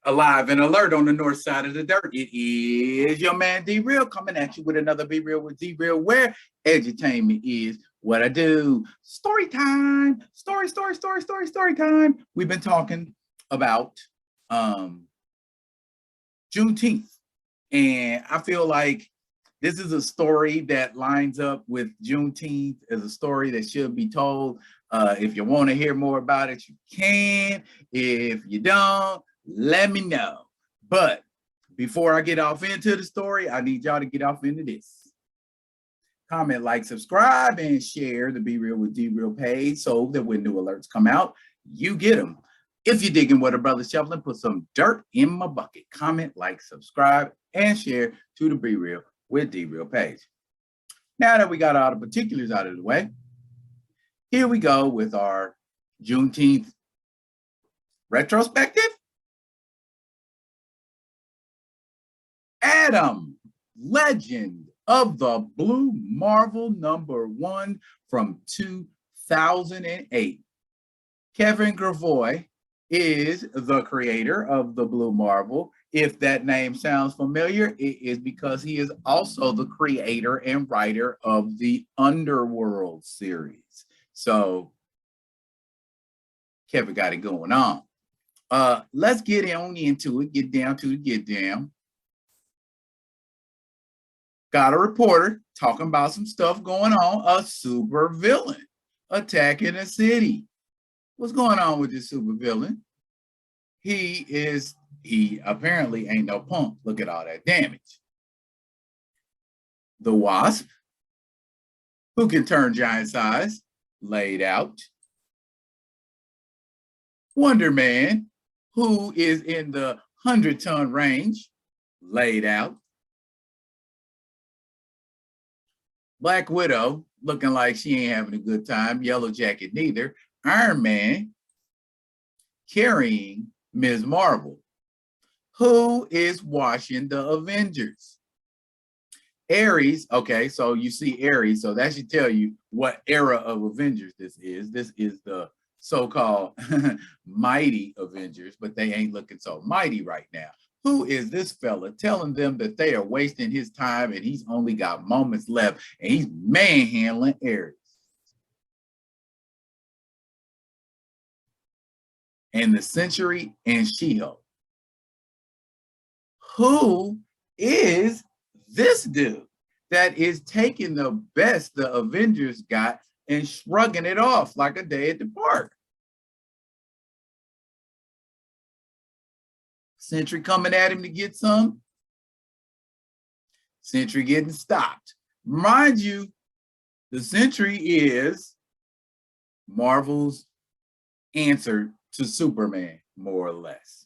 Alive and alert on the north side of the dirt. It is your man D Real coming at you with another Be Real with D Real, where edutainment is what I do. Story time. Story time. We've been talking about Juneteenth, and I feel like this is a story that lines up with Juneteenth as a story that should be told. If you want to hear more about it, you can. If you don't, let me know. But before I get off into the story, I need y'all to get off into this. Comment, like, subscribe, and share the Be Real with D Real page so that when new alerts come out, you get them. If you're digging what a brother's shoveling, put some dirt in my bucket. Comment, like, subscribe, and share to the Be Real with D Real page. Now that we got all the particulars out of the way, here we go with our Juneteenth retrospective. Adam, Legend of the Blue Marvel #1 from 2008. Kevin Gravois is the creator of the Blue Marvel. If that name sounds familiar, it is because he is also the creator and writer of the Underworld series. So Kevin got it going on. Let's get on into it, get down to the get down. Got a reporter talking about some stuff going on, a super villain attacking a city. What's going on with this super villain? He apparently ain't no punk. Look at all that damage. The Wasp, who can turn giant size, laid out. Wonder Man, who is in the 100-ton range, laid out. Black Widow, looking like she ain't having a good time. Yellow Jacket neither. Iron Man, carrying Ms. Marvel, who is washing the Avengers. Ares, okay, so you see Ares, so that should tell you what era of Avengers this is. This is the so-called mighty Avengers, but they ain't looking so mighty right now. Who is this fella telling them that they are wasting his time and he's only got moments left and he's manhandling Ares? And the Century and She-Hulk. Who is this dude that is taking the best the Avengers got and shrugging it off like a day at the park? Sentry coming at him to get some. Sentry getting stopped. Mind you, the Sentry is Marvel's answer to Superman, more or less.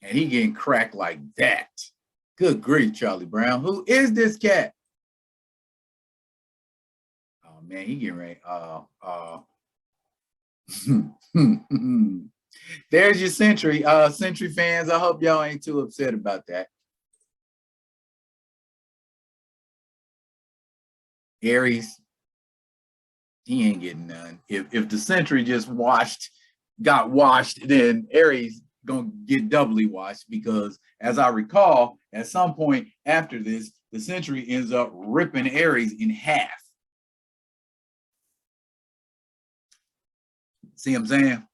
And he getting cracked like that. Good grief, Charlie Brown. Who is this cat? Oh man, he getting ready. There's your Sentry. Sentry fans, I hope y'all ain't too upset about that. Ares, he ain't getting none. If the Sentry just got washed, then Ares gonna get doubly washed, because as I recall, at some point after this, the Sentry ends up ripping Ares in half. See what I'm saying?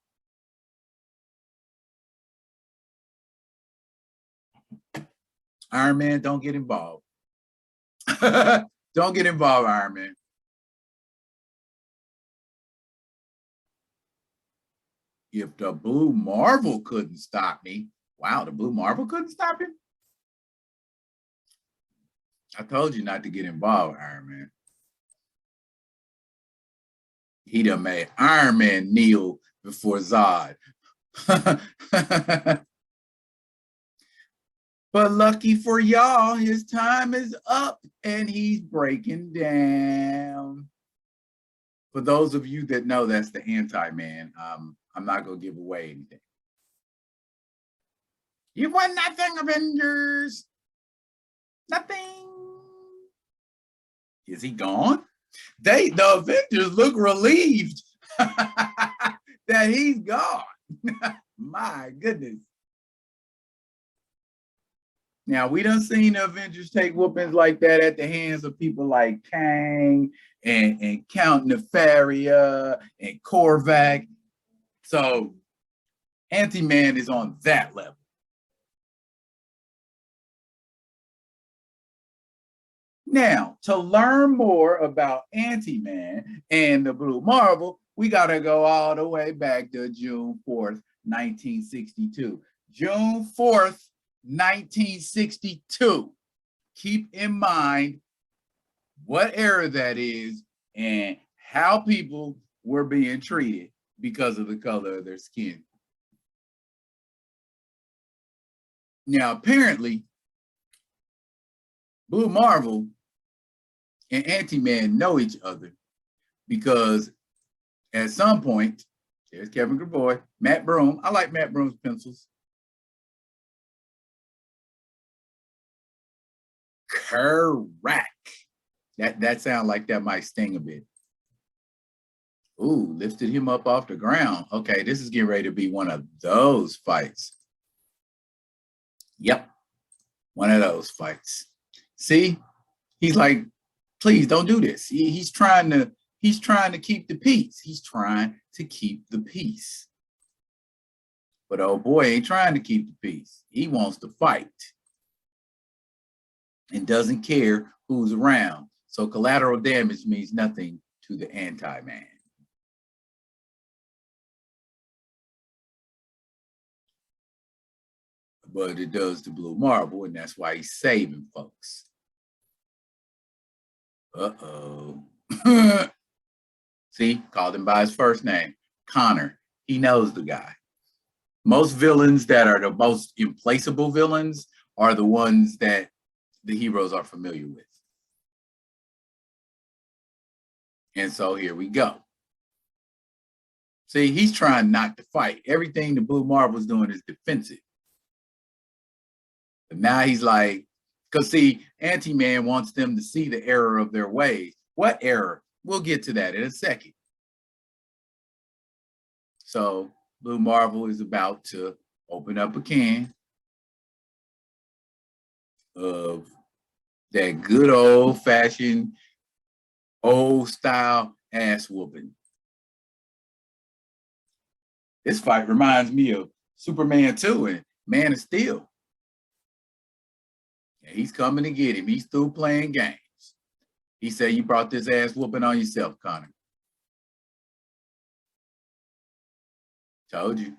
Iron Man, don't get involved. Don't get involved, Iron Man. If the Blue Marvel couldn't stop me, wow, the Blue Marvel couldn't stop him? I told you not to get involved, Iron Man. He done made Iron Man kneel before Zod. But lucky for y'all, his time is up and he's breaking down. For those of you that know, that's the Anti-Man. I'm not going to give away anything. You won nothing, Avengers. Nothing. Is he gone? The Avengers look relieved that he's gone. My goodness. Now, we done seen the Avengers take whoopings like that at the hands of people like Kang and Count Nefaria and Korvac. So Anti-Man is on that level. Now, to learn more about Anti-Man and the Blue Marvel, we got to go all the way back to June 4th, 1962. June 4th, 1962. Keep in mind what era that is and how people were being treated because of the color of their skin. Now, apparently, Blue Marvel and Anti-Man know each other because at some point, there's Kevin Gravois, Matt Broom. I like Matt Broom's pencils. Correct. That sounds like that might sting a bit. Ooh, lifted him up off the ground. Okay, this is getting ready to be one of those fights. Yep, one of those fights. See, he's like, please don't do this. He's trying to keep the peace. He's trying to keep the peace. But oh boy, ain't trying to keep the peace. He wants to fight and doesn't care who's around. So collateral damage means nothing to the Anti-Man. But it does to Blue Marvel, and that's why he's saving folks. Uh-oh. See, called him by his first name, Connor. He knows the guy. Most villains that are the most implaceable villains are the ones that the heroes are familiar with. And so here we go. See, he's trying not to fight. Everything the Blue Marvel's doing is defensive. But now he's like, because see, Anti-Man wants them to see the error of their ways. What error? We'll get to that in a second. So Blue Marvel is about to open up a can of that good old-fashioned, old-style ass whooping. This fight reminds me of Superman 2 and Man of Steel. And he's coming to get him. He's through playing games. He said, you brought this ass whooping on yourself, Connor. Told you.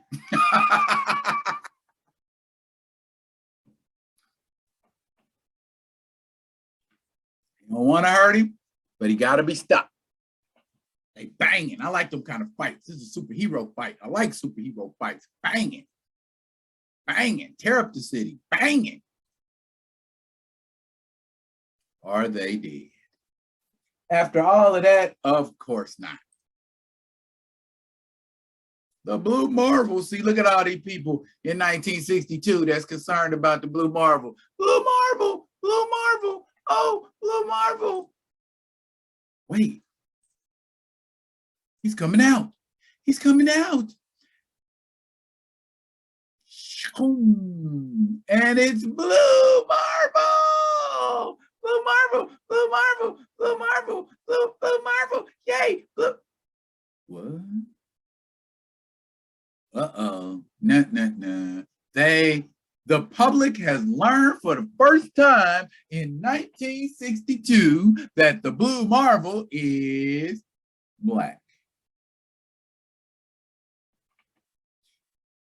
You don't want to hurt him, but he got to be stopped. They banging. I like them kind of fights. This is a superhero fight. I like superhero fights. Banging. Banging. Tear up the city. Banging. Are they dead? After all of that, of course not. The Blue Marvel, see, look at all these people in 1962 that's concerned about the Blue Marvel. Blue Marvel, Blue Marvel, oh, Blue Marvel. Wait, he's coming out. He's coming out. And it's Blue Marvel. Blue Marvel, Blue Marvel, Blue Marvel, Blue Marvel, yay, Blue. What? Uh-oh, nah. The public has learned for the first time in 1962 that the Blue Marvel is black.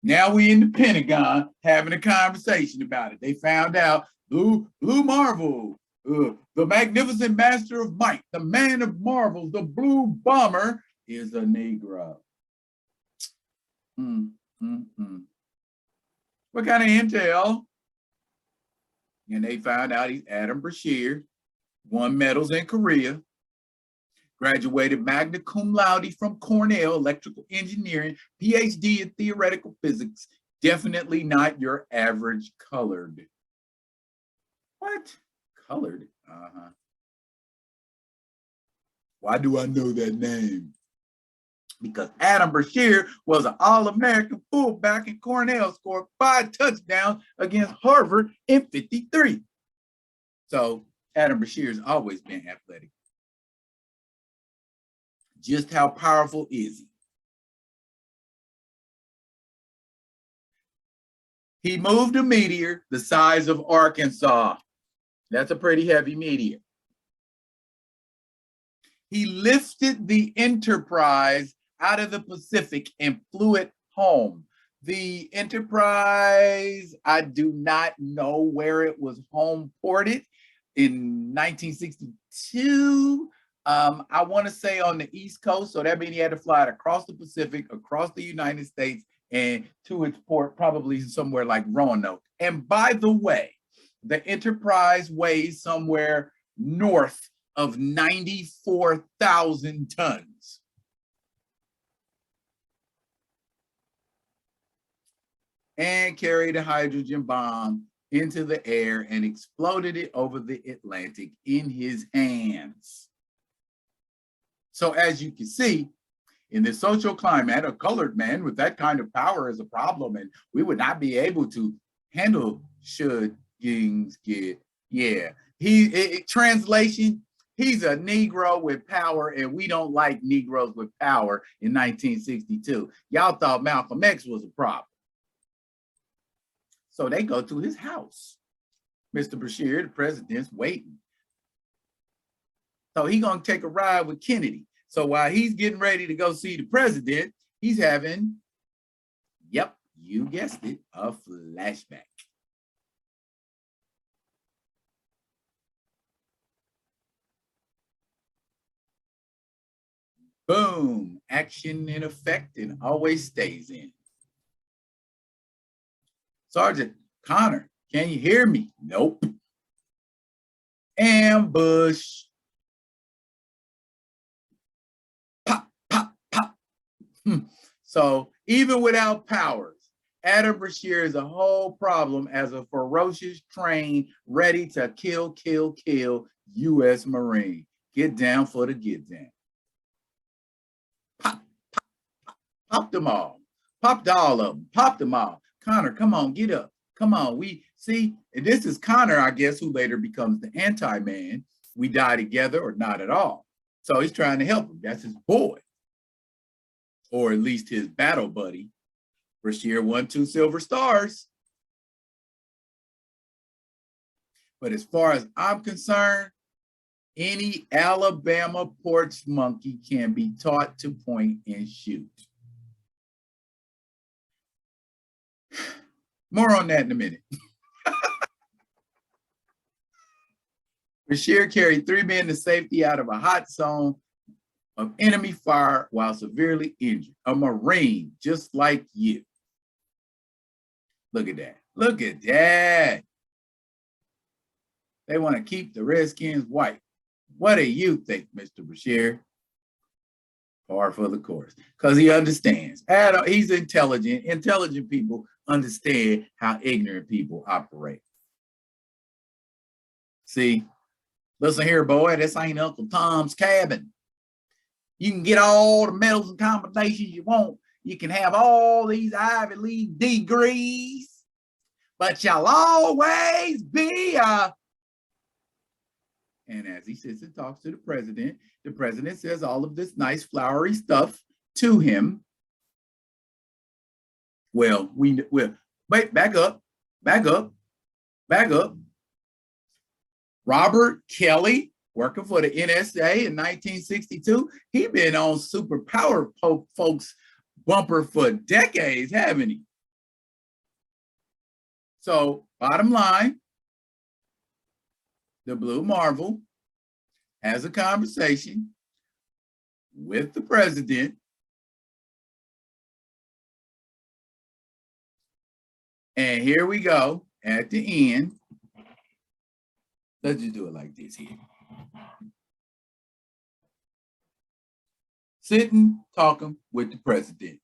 Now we in the Pentagon having a conversation about it. They found out Blue Marvel, the magnificent master of might, the man of marvels, the blue bomber is a Negro. What kind of intel? And they found out he's Adam Brashear, won medals in Korea, graduated magna cum laude from Cornell, electrical engineering, PhD in theoretical physics, definitely not your average colored. What? Colored? Uh-huh. Why do I know that name? because Adam Brashear was an All-American fullback and Cornell scored 5 touchdowns against Harvard in 53. So Adam Brashear has always been athletic. Just how powerful is he? He moved a meteor the size of Arkansas. That's a pretty heavy meteor. He lifted the Enterprise out of the Pacific and flew it home. The Enterprise, I do not know where it was home ported in 1962. I want to say on the East Coast, so that means he had to fly it across the Pacific, across the United States, and to its port, probably somewhere like Roanoke. And by the way, the Enterprise weighs somewhere north of 94,000 tons. And carried a hydrogen bomb into the air and exploded it over the Atlantic in his hands. So as you can see, in the social climate, a colored man with that kind of power is a problem, and we would not be able to handle should things get, translation, he's a Negro with power, and we don't like Negroes with power in 1962. Y'all thought Malcolm X was a problem. So they go to his house. Mr. Brashear, the president's waiting. So he's gonna take a ride with Kennedy. So while he's getting ready to go see the president, he's having, yep, you guessed it, a flashback. Boom, action in effect and always stays in. Sergeant Connor, can you hear me? Nope. Ambush. Pop, pop, pop. So even without powers, Adam Brashear is a whole problem as a ferocious train ready to kill, kill, kill U.S. Marine. Get down for the get down. Pop, pop, pop, pop them all. Popped all of them. Popped them all. Connor, come on, get up. Come on. We see, and this is Connor, I guess, who later becomes the anti-man. We die together or not at all. So he's trying to help him. That's his boy. Or at least his battle buddy. Brashear won 2 silver stars. But as far as I'm concerned, any Alabama porch monkey can be taught to point and shoot. More on that in a minute. Brashear carried 3 men to safety out of a hot zone of enemy fire while severely injured. A Marine, just like you. Look at that. Look at that. They want to keep the Redskins white. What do you think, Mr. Brashear? Par for the course, because he understands. He's intelligent. Intelligent people understand how ignorant people operate. See, listen here, boy, this ain't Uncle Tom's cabin. You can get all the medals and combinations you want. You can have all these Ivy League degrees, but you'll always be a... And as he sits and talks to the president says all of this nice flowery stuff to him. Well, wait, back up. Robert Kelly, working for the NSA in 1962, he been on Super Power folks bumper for decades, haven't he? So bottom line, the Blue Marvel has a conversation with the president and here we go at the end. Let's just do it like this here. Sitting, talking with the president.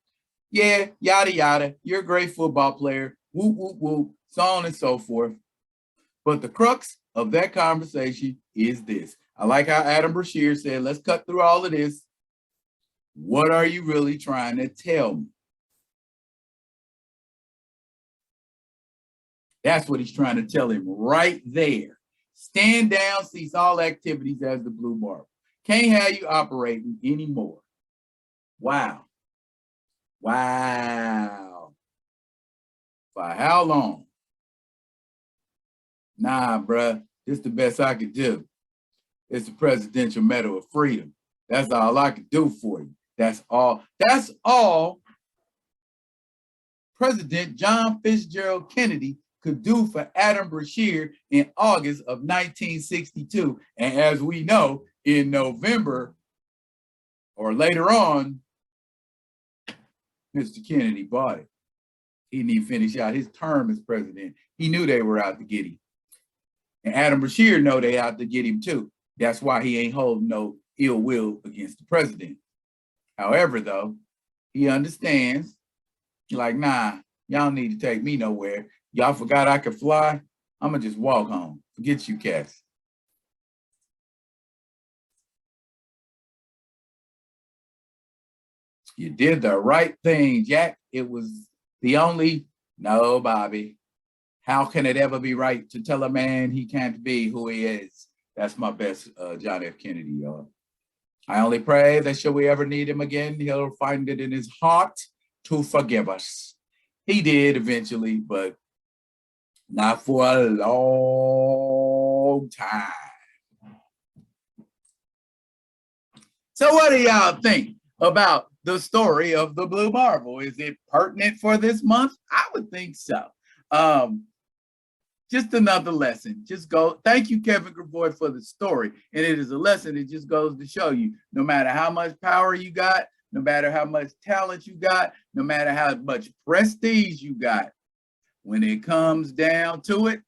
Yeah, yada, yada. You're a great football player. Whoop, whoop, whoop, so on and so forth. But the crux of that conversation is this. I like how Adam Brashear said, let's cut through all of this. What are you really trying to tell me? That's what he's trying to tell him right there. Stand down, cease all activities as the blue marble. Can't have you operating anymore. Wow. Wow. For how long? Nah, bruh, this is the best I could do. It's the Presidential Medal of Freedom. That's all I could do for you. That's all. That's all President John Fitzgerald Kennedy could do for Adam Brashear in August of 1962. And as we know, in November or later on, Mr. Kennedy bought it. He didn't even finish out his term as president. He knew they were out to get him. And Adam Brashear know they out to get him too. That's why he ain't holding no ill will against the president. However, though, he understands, like, nah, y'all need to take me nowhere. Y'all forgot I could fly? I'm gonna just walk home. Forget you cats. You did the right thing, Jack. It was the only, no, Bobby. How can it ever be right to tell a man he can't be who he is? That's my best John F. Kennedy, y'all. I only pray that should we ever need him again, he'll find it in his heart to forgive us. He did eventually, but not for a long time. So what do y'all think about the story of the blue marble? Is it pertinent for this month? I would think so. Just another lesson. Just go. Thank you, Kevin Gravoy, for the story. And it is a lesson. It just goes to show you, no matter how much power you got, no matter how much talent you got, no matter how much prestige you got, when it comes down to it,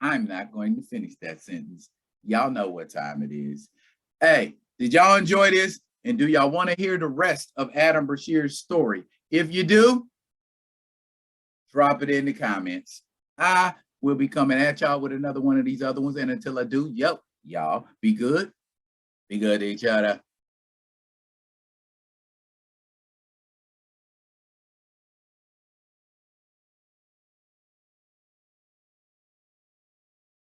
I'm not going to finish that sentence. Y'all know what time it is. Hey, did y'all enjoy this? And do y'all want to hear the rest of Adam Brashear's story? If you do, drop it in the comments. I will be coming at y'all with another one of these other ones. And until I do, y'all be good. Be good to each other.